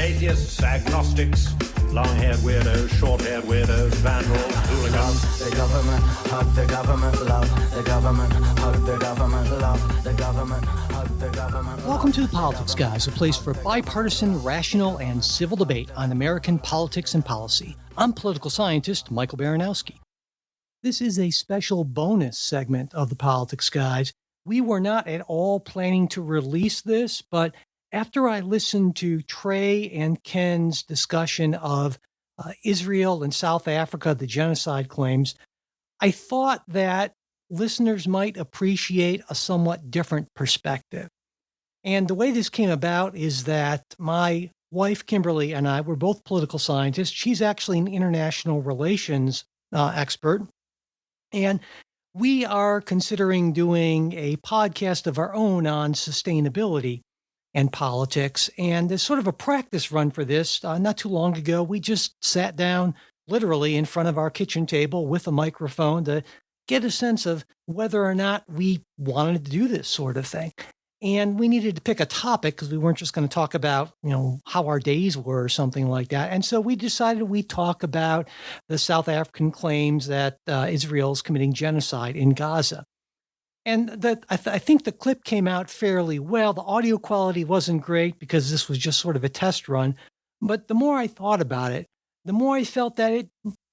atheists, agnostics, long-haired weirdos, short-haired weirdos, vandals, hooligans. The government, hug the government, love the government, hug the government, love the government, hug the government. Welcome to The Politics Guys, a place for bipartisan, rational, and civil debate on American politics and policy. I'm political scientist Michael Baranowski. This is a special bonus segment of The Politics Guys. We were not at all planning to release this, but after I listened to Trey and Ken's discussion of Israel and South Africa, the genocide claims, I thought that listeners might appreciate a somewhat different perspective. And the way this came about is that my wife, Kimberly, and I were both political scientists. She's actually an international relations expert. And we are considering doing a podcast of our own on sustainability and politics. And as sort of a practice run for this, not too long ago, we just sat down literally in front of our kitchen table with a microphone to get a sense of whether or not we wanted to do this sort of thing. And we needed to pick a topic because we weren't just going to talk about, how our days were or something like that. And so we decided we'd talk about the South African claims that Israel's committing genocide in Gaza. And that I think the clip came out fairly well. The audio quality wasn't great because this was just sort of a test run. But the more I thought about it, the more I felt that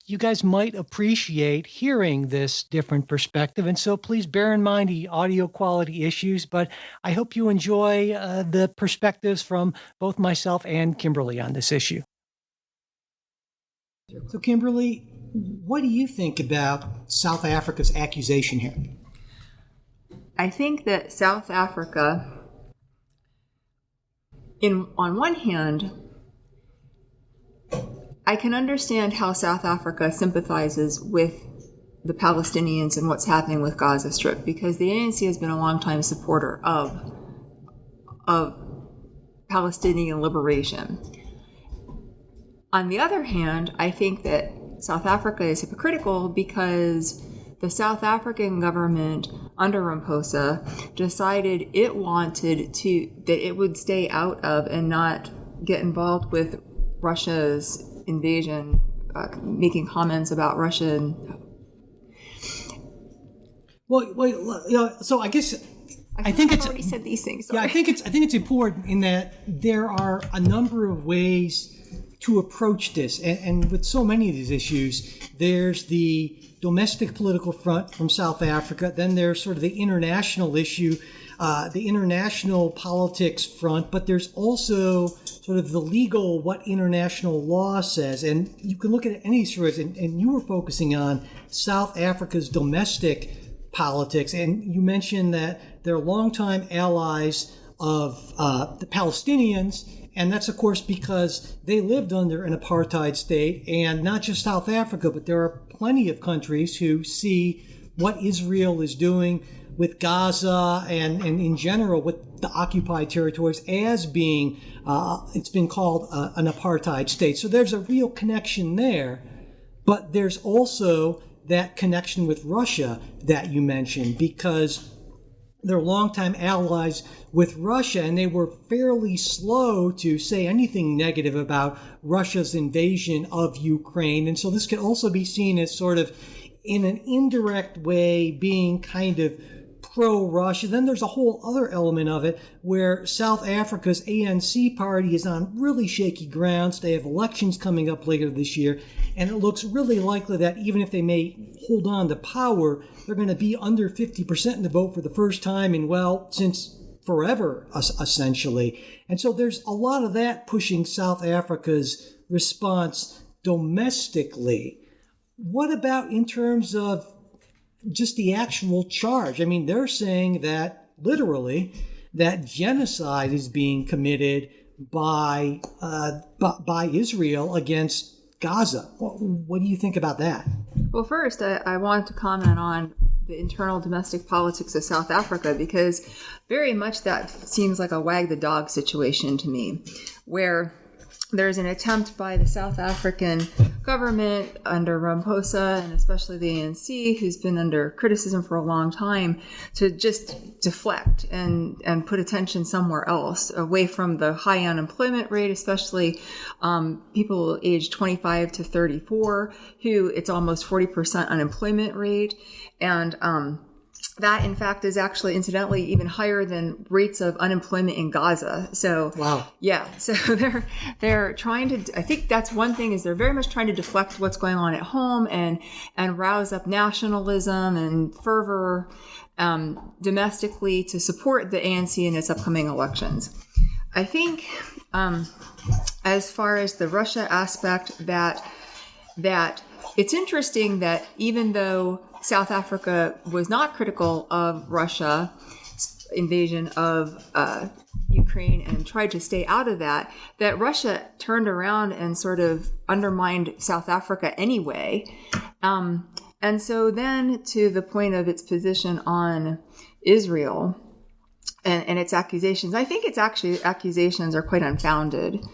you guys might appreciate hearing this different perspective. And so please bear in mind the audio quality issues, but I hope you enjoy the perspectives from both myself and Kimberly on this issue. So Kimberly, what do you think about South Africa's accusation here? I think that South Africa, on one hand, I can understand how South Africa sympathizes with the Palestinians and what's happening with Gaza Strip, because the ANC has been a longtime supporter of Palestinian liberation. On the other hand, I think that South Africa is hypocritical because the South African government under Ramaphosa decided it wanted that it would stay out of and not get involved with Russia's invasion, making comments about Russia. So I guess I think it's already said these things. Sorry. Yeah, I think it's important in that there are a number of ways to approach this, and with so many of these issues, there's the domestic political front from South Africa, then there's sort of the international issue, the international politics front, but there's also sort of the legal, what international law says. And you can look at any sort of, and you were focusing on South Africa's domestic politics. And you mentioned that they're longtime allies of the Palestinians. And that's, of course, because they lived under an apartheid state. And not just South Africa, but there are plenty of countries who see what Israel is doing with Gaza and in general with the occupied territories as being, it's been called an apartheid state. So there's a real connection there. But there's also that connection with Russia that you mentioned, because they're longtime allies with Russia, and they were fairly slow to say anything negative about Russia's invasion of Ukraine. And so this could also be seen as sort of, in an indirect way, being kind of pro-Russia. Then there's a whole other element of it where South Africa's ANC party is on really shaky grounds. They have elections coming up later this year, and it looks really likely that even if they may hold on to power, they're going to be under 50% in the vote for the first time in, since forever, essentially. And so there's a lot of that pushing South Africa's response domestically. What about in terms of just the actual charge? I mean, they're saying that literally that genocide is being committed by Israel against Gaza. What do you think about that? Well, first, I want to comment on the internal domestic politics of South Africa, because very much that seems like a wag the dog situation to me, where there's an attempt by the South African government under Ramaphosa, and especially the ANC, who's been under criticism for a long time, to just deflect and put attention somewhere else, away from the high unemployment rate, especially people aged 25 to 34, who it's almost 40% unemployment rate. And that, in fact, is actually, incidentally, even higher than rates of unemployment in Gaza. So, wow. Yeah. So they're trying to, I think that's one thing, is they're very much trying to deflect what's going on at home and rouse up nationalism and fervor domestically to support the ANC in its upcoming elections. I think as far as the Russia aspect, that it's interesting that even though South Africa was not critical of Russia's invasion of Ukraine and tried to stay out of that Russia turned around and sort of undermined South Africa anyway. And so then, to the point of its position on Israel and its accusations, I think its accusations are quite unfounded.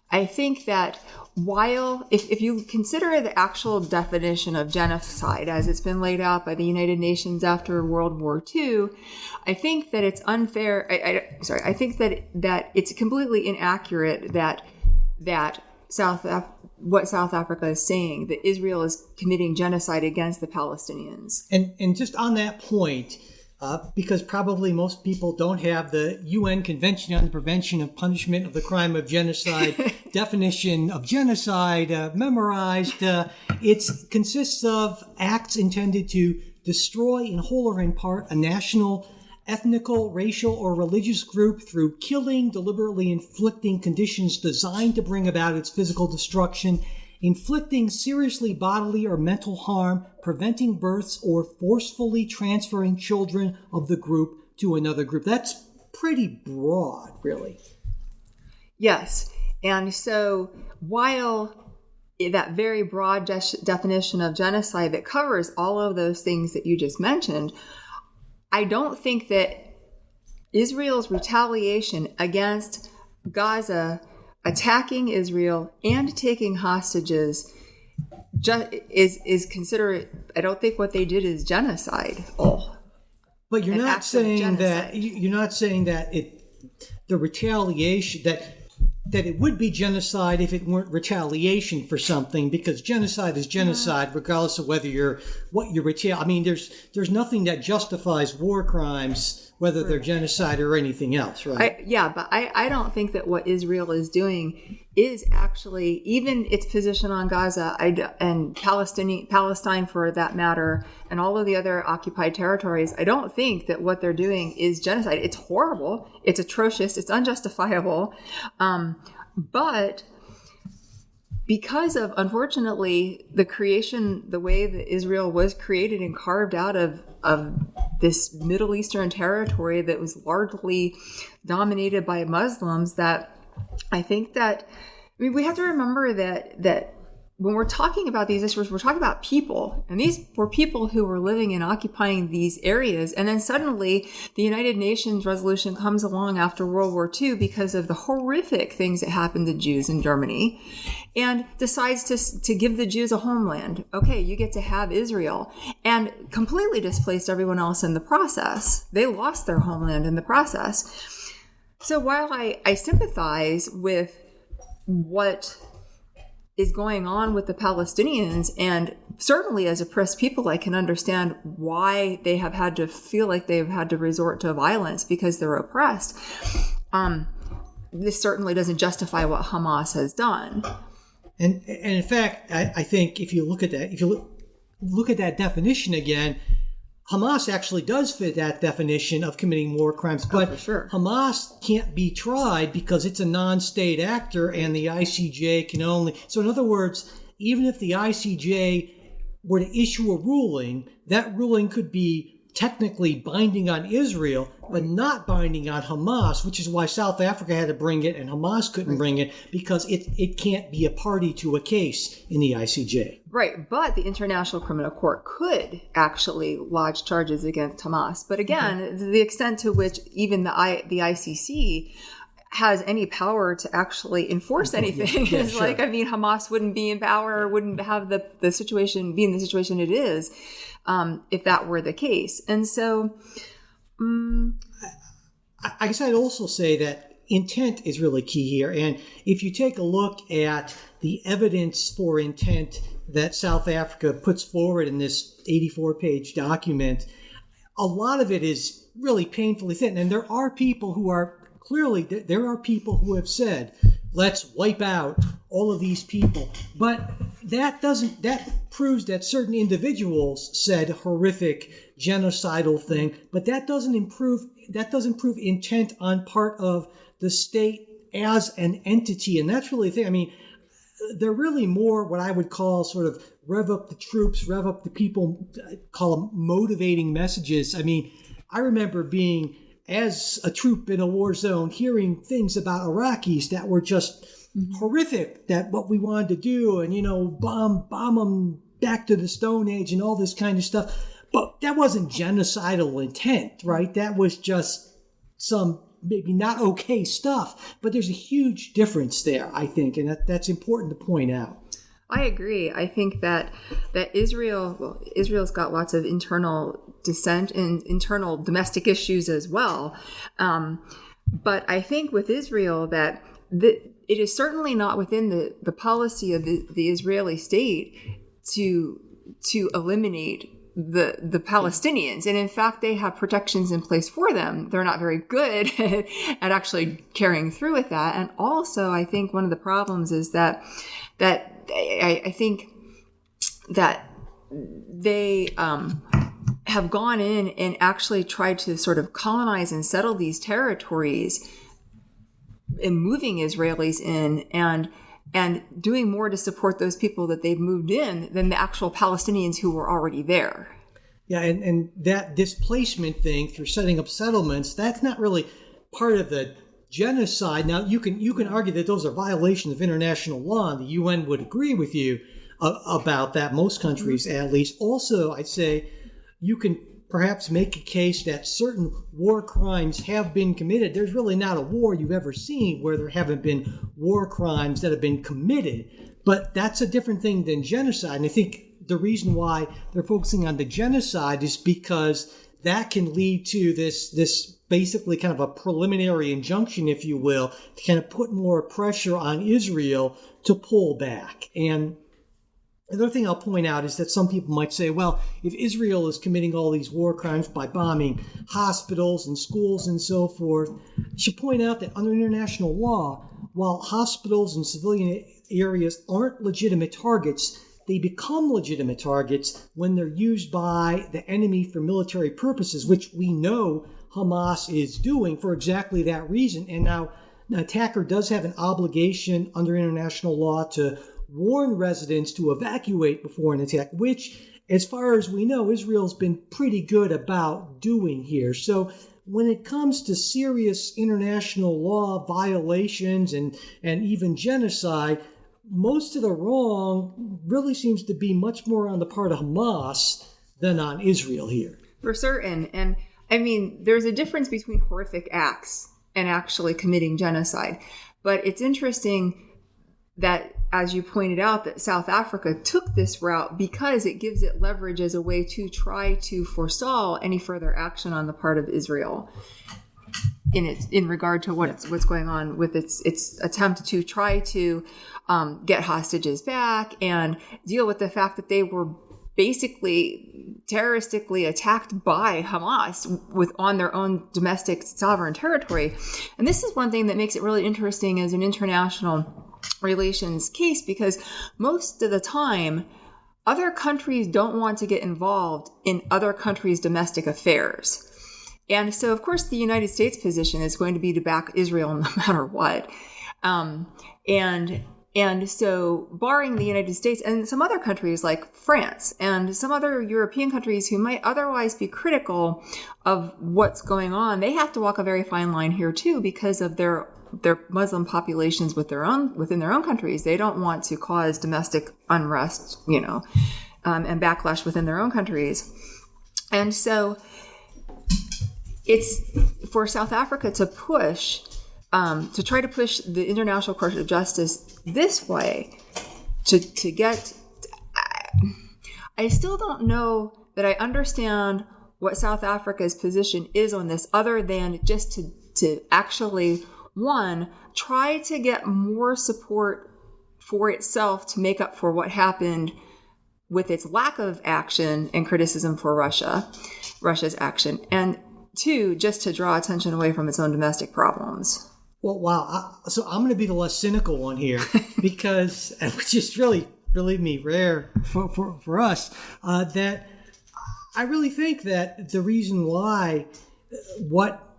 I think that while, if you consider the actual definition of genocide as it's been laid out by the United Nations after World War II, I think that it's unfair. I think that it's completely inaccurate that what South Africa is saying, that Israel is committing genocide against the Palestinians. And just on that point, because probably most people don't have the UN Convention on the Prevention of Punishment of the Crime of Genocide definition of genocide memorized. It consists of acts intended to destroy in whole or in part a national, ethnical, racial, or religious group through killing, deliberately inflicting conditions designed to bring about its physical destruction, inflicting seriously bodily or mental harm, preventing births, or forcefully transferring children of the group to another group. That's pretty broad, really. Yes. And so while that very broad definition of genocide that covers all of those things that you just mentioned, I don't think that Israel's retaliation against Gaza, attacking Israel and taking hostages, is considered. I don't think what they did is genocide. But you're not saying that. You're not saying that the retaliation that it would be genocide if it weren't retaliation for something, because genocide is genocide, regardless of whether you're I mean, there's nothing that justifies war crimes, whether they're genocide or anything else, right? But I don't think that what Israel is doing is actually, even its position on Gaza and Palestine for that matter, and all of the other occupied territories, I don't think that what they're doing is genocide. It's horrible. It's atrocious. It's unjustifiable. But because of, unfortunately, the way that Israel was created and carved out of this Middle Eastern territory that was largely dominated by Muslims, that I think that, we have to remember that when we're talking about these issues, we're talking about people, and these were people who were living and occupying these areas. And then suddenly the United Nations resolution comes along after World War II because of the horrific things that happened to Jews in Germany, and decides to give the Jews a homeland. Okay, you get to have Israel, and completely displaced everyone else in the process. They lost their homeland in the process. So while I sympathize with what is going on with the Palestinians, and certainly as oppressed people, I can understand why they have had to feel like they've had to resort to violence because they're oppressed. This certainly doesn't justify what Hamas has done. And in fact, I think if you look at that definition again, Hamas actually does fit that definition of committing war crimes, but for sure. Hamas can't be tried because it's a non-state actor, and the ICJ can only... So in other words, even if the ICJ were to issue a ruling, that ruling could be technically binding on Israel, but not binding on Hamas, which is why South Africa had to bring it and Hamas couldn't bring it, because it can't be a party to a case in the ICJ. Right, but the International Criminal Court could actually lodge charges against Hamas. But again, the extent to which even the ICC has any power to actually enforce anything. Yeah, It's sure. like, I mean, Hamas wouldn't be in power, wouldn't have the situation, be in the situation it is, if that were the case. And so, I guess I'd also say that intent is really key here. And if you take a look at the evidence for intent that South Africa puts forward in this 84-page document, a lot of it is really painfully thin. And there are people who are there are people who have said, let's wipe out all of these people. But that proves that certain individuals said horrific genocidal thing, but that doesn't prove intent on part of the state as an entity. And that's really the thing. I mean, they're really more what I would call sort of rev up the troops, rev up the people, call them motivating messages. I mean, I remember being, as a troop in a war zone, hearing things about Iraqis that were just horrific, that what we wanted to do, and, bomb them back to the Stone Age and all this kind of stuff. But that wasn't genocidal intent, right? That was just some maybe not okay stuff. But there's a huge difference there, I think, and that's important to point out. I agree. I think that Israel's got lots of internal dissent and internal domestic issues as well. But I think with Israel that it is certainly not within the policy of the Israeli state to eliminate the Palestinians. And in fact, they have protections in place for them. They're not very good at actually carrying through with that. And also, I think one of the problems is that I think that they have gone in and actually tried to sort of colonize and settle these territories and moving Israelis in and doing more to support those people that they've moved in than the actual Palestinians who were already there. Yeah, and that displacement thing through setting up settlements, that's not really part of the genocide. Now, you can argue that those are violations of international law, and the UN would agree with you about that, most countries at least. Also, I'd say you can perhaps make a case that certain war crimes have been committed. There's really not a war you've ever seen where there haven't been war crimes that have been committed. But that's a different thing than genocide. And I think the reason why they're focusing on the genocide is because that can lead to this basically kind of a preliminary injunction, if you will, to kind of put more pressure on Israel to pull back. And another thing I'll point out is that some people might say, well, if Israel is committing all these war crimes by bombing hospitals and schools and so forth, I should point out that under international law, while hospitals and civilian areas aren't legitimate targets, they become legitimate targets when they're used by the enemy for military purposes, which we know Hamas is doing for exactly that reason. And now an attacker does have an obligation under international law to warn residents to evacuate before an attack, which, as far as we know, Israel's been pretty good about doing here. So when it comes to serious international law violations and even genocide, most of the wrong really seems to be much more on the part of Hamas than on Israel here. For certain. And I mean, there's a difference between horrific acts and actually committing genocide. But it's interesting that, as you pointed out, that South Africa took this route because it gives it leverage as a way to try to forestall any further action on the part of Israel in regard to what's going on with its attempt to try to get hostages back and deal with the fact that they were basically terroristically attacked by Hamas on their own domestic sovereign territory. And this is one thing that makes it really interesting as an international relations case, because most of the time other countries don't want to get involved in other countries' domestic affairs. And so, of course, the United States position is going to be to back Israel no matter what. And so, barring the United States and some other countries like France and some other European countries who might otherwise be critical of what's going on, they have to walk a very fine line here too, because of their Muslim populations within their own countries. They don't want to cause domestic unrest, and backlash within their own countries. And so it's for South Africa to push to try to push the International Court of Justice this way to get. I still don't know that I understand what South Africa's position is on this, other than just to actually, one, try to get more support for itself to make up for what happened with its lack of action and criticism for Russia's action, and two, just to draw attention away from its own domestic problems. Well, wow. So I'm going to be the less cynical one here because, which is really, believe me, rare for us, that I really think that the reason why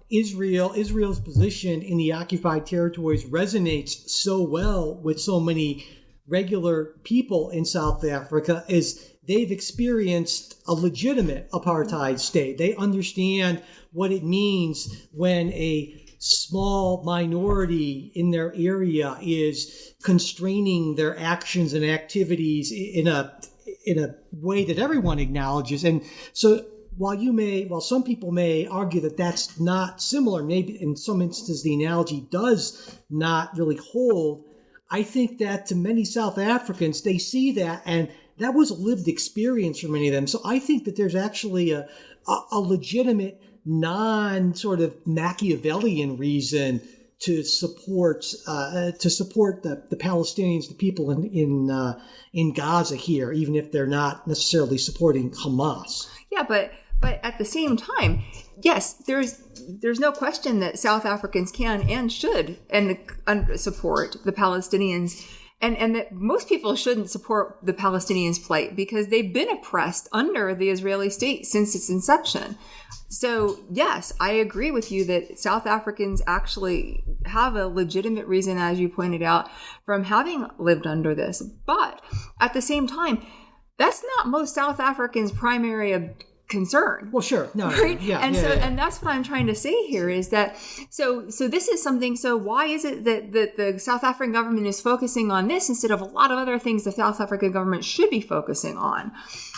Israel's position in the occupied territories resonates so well with so many regular people in South Africa is they've experienced a legitimate apartheid state. They understand what it means when a small minority in their area is constraining their actions and activities in a way that everyone acknowledges. And so while some people may argue that that's not similar, maybe in some instances the analogy does not really hold, I think that to many South Africans, they see that, and that was a lived experience for many of them. So I think that there's actually a legitimate, non-sort of Machiavellian reason to support the Palestinians, the people in Gaza here, even if they're not necessarily supporting Hamas. Yeah, but at the same time, yes, there's no question that South Africans can and should support the Palestinians, and that most people shouldn't support the Palestinians' plight because they've been oppressed under the Israeli state since its inception. So yes, I agree with you that South Africans actually have a legitimate reason, as you pointed out, from having lived under this. But at the same time, that's not most South Africans' primary concern. Well, sure. No, right? Yeah. And that's what I'm trying to say here is that, so this is something, so why is it that the South African government is focusing on this instead of a lot of other things the South African government should be focusing on?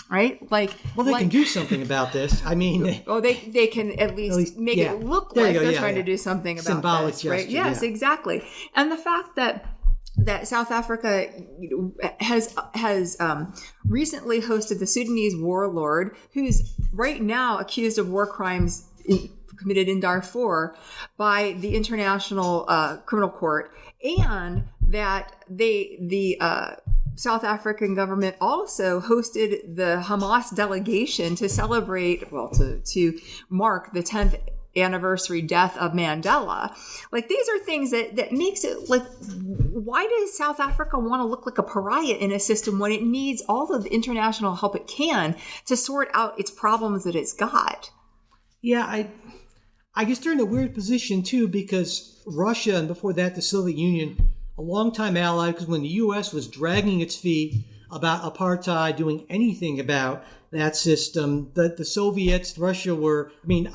Right? They can do something about this. I mean, they can at least make it look like they're trying to do something about symbolic this, gesture, right? Yes, exactly. And the fact that South Africa has recently hosted the Sudanese warlord, who's right now accused of war crimes committed in Darfur by the International Criminal Court, and that the South African government also hosted the Hamas delegation to celebrate, to mark the 10th anniversary death of Mandela. These are things that makes it why does South Africa want to look like a pariah in a system when it needs all of the international help it can to sort out its problems that it's got? Yeah, I guess they're in a weird position too, because Russia, and before that the Soviet Union, a longtime ally, because when the U.S. was dragging its feet about apartheid, doing anything about that system, the Soviets, Russia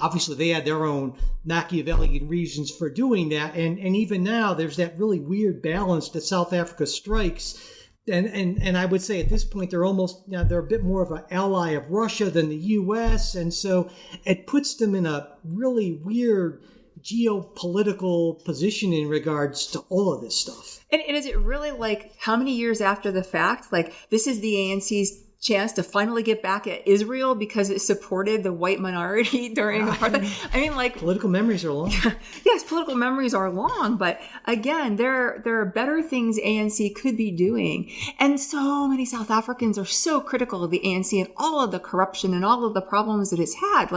obviously they had their own Machiavellian reasons for doing that. And even now, there's that really weird balance that South Africa strikes. And I would say at this point, they're a bit more of an ally of Russia than the U.S. And so it puts them in a really weird geopolitical position in regards to all of this stuff. And is it really how many years after the fact? This is the ANC's chance to finally get back at Israel because it supported the white minority during apartheid. Political memories are long. Yes, political memories are long, but again, there are better things ANC could be doing. And so many South Africans are so critical of the ANC and all of the corruption and all of the problems that it's had.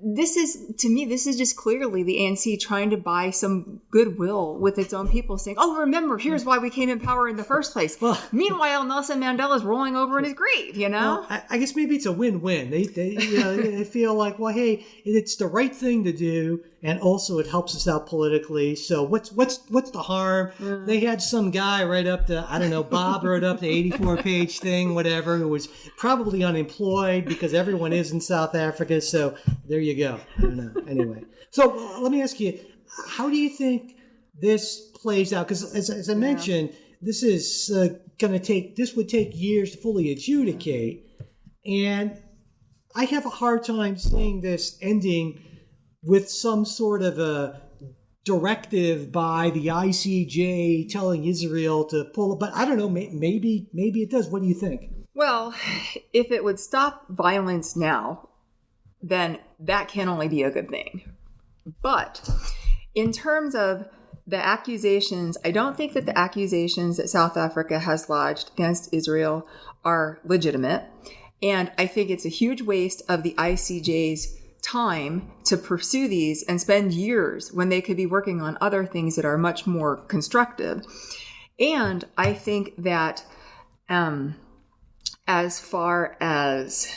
This is just clearly the ANC trying to buy some goodwill with its own people, saying, "Oh, remember, here's why we came in power in the first place." Well, meanwhile, Nelson Mandela's rolling over in his grave. Well, I guess maybe it's a win-win. They they feel like, well, hey, it's the right thing to do, and also it helps us out politically. So what's the harm? They had some guy write up Bob wrote up the 84-page thing, whatever, who was probably unemployed because everyone is in South Africa. So there you go. I don't know. Anyway, so let me ask you, how do you think this plays out? Because as I mentioned, this is would take years to fully adjudicate, and I have a hard time seeing this ending with some sort of a directive by the ICJ telling Israel to pull it. But I don't know, maybe it does. What do you think? Well, if it would stop violence now, then that can only be a good thing. But in terms of the accusations, I don't think that the accusations that South Africa has lodged against Israel are legitimate. And I think it's a huge waste of the ICJ's time to pursue these and spend years when they could be working on other things that are much more constructive. And I think that as far as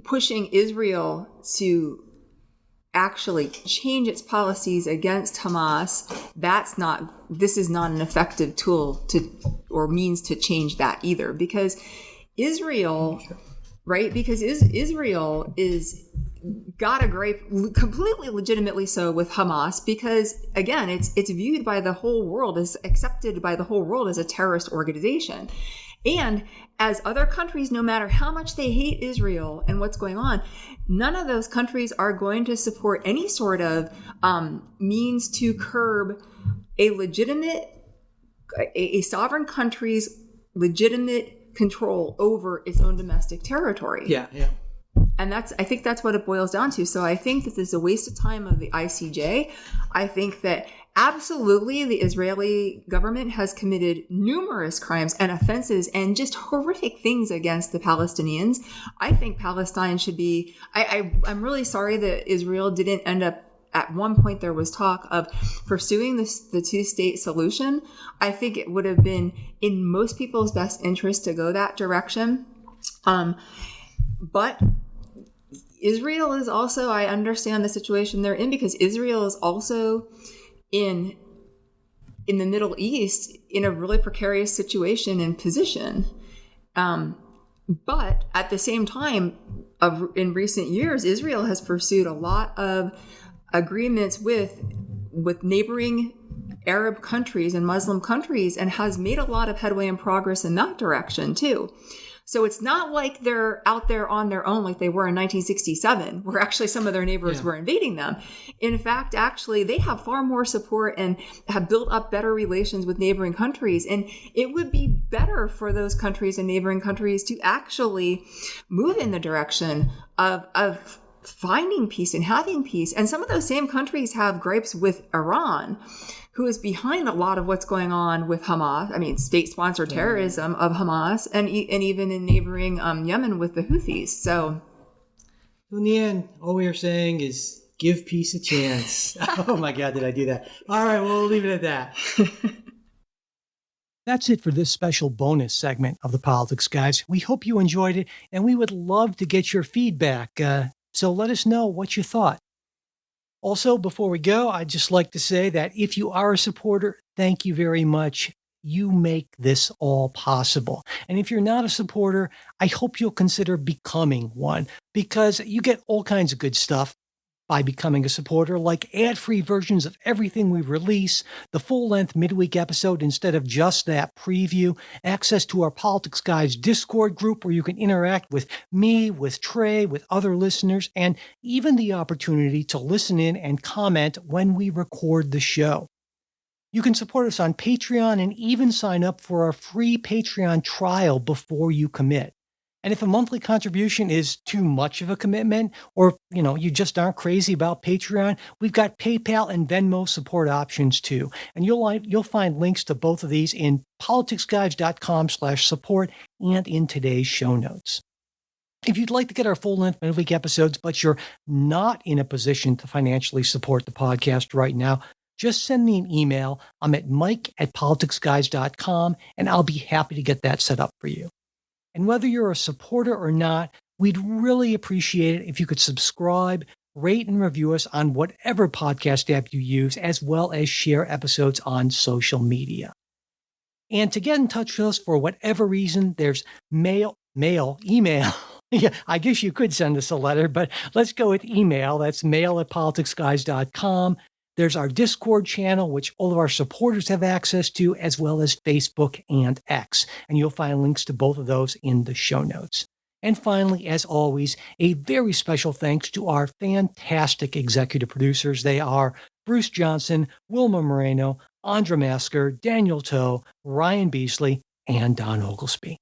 pushing Israel to actually change its policies against Hamas, this is not an effective tool or means to change that either, because Israel is got a gripe, completely legitimately so, with Hamas, because again, it's viewed by the whole world, as accepted by the whole world as a terrorist organization. And as other countries, no matter how much they hate Israel and what's going on, none of those countries are going to support any sort of means to curb a sovereign country's legitimate control over its own domestic territory. Yeah. And I think that's what it boils down to. So I think that this is a waste of time of the ICJ. I think that absolutely the Israeli government has committed numerous crimes and offenses and just horrific things against the Palestinians. I think Palestine should be, I'm really sorry that Israel didn't end up, at one point there was talk of pursuing the two-state solution. I think it would have been in most people's best interest to go that direction. But Israel is also, I understand the situation they're in, because Israel is also in the Middle East in a really precarious situation and position. But at the same time, in recent years, Israel has pursued a lot of agreements with neighboring Arab countries and Muslim countries, and has made a lot of headway and progress in that direction too. So it's not like they're out there on their own like they were in 1967, where actually some of their neighbors were invading them. In fact, actually, they have far more support and have built up better relations with neighboring countries. And it would be better for those countries and neighboring countries to actually move in the direction of finding peace and having peace. And some of those same countries have gripes with Iran, who is behind a lot of what's going on with Hamas. I mean, state-sponsored terrorism of Hamas, and even in neighboring Yemen with the Houthis. So, in the end, all we are saying is give peace a chance. Oh my God, did I do that? All right, we'll leave it at that. That's it for this special bonus segment of the Politics Guys. We hope you enjoyed it, and we would love to get your feedback. So let us know what you thought. Also, before we go, I'd just like to say that if you are a supporter, thank you very much. You make this all possible. And if you're not a supporter, I hope you'll consider becoming one, because you get all kinds of good stuff by becoming a supporter, like ad-free versions of everything we release, the full-length midweek episode instead of just that preview, access to our Politics Guys Discord group where you can interact with me, with Trey, with other listeners, and even the opportunity to listen in and comment when we record the show. You can support us on Patreon and even sign up for our free Patreon trial before you commit. And if a monthly contribution is too much of a commitment, or you just aren't crazy about Patreon, we've got PayPal and Venmo support options too. And you'll find links to both of these in politicsguys.com/support and in today's show notes. If you'd like to get our full-length midweek episodes, but you're not in a position to financially support the podcast right now, just send me an email. I'm at mike@politicsguys.com, and I'll be happy to get that set up for you. And whether you're a supporter or not, we'd really appreciate it if you could subscribe, rate, and review us on whatever podcast app you use, as well as share episodes on social media. And to get in touch with us for whatever reason, there's email. Yeah, I guess you could send us a letter, but let's go with email. That's mail@politicsguys.com. There's our Discord channel, which all of our supporters have access to, as well as Facebook and X. And you'll find links to both of those in the show notes. And finally, as always, a very special thanks to our fantastic executive producers. They are Bruce Johnson, Wilma Moreno, Andra Masker, Daniel Toe, Ryan Beasley, and Don Oglesby.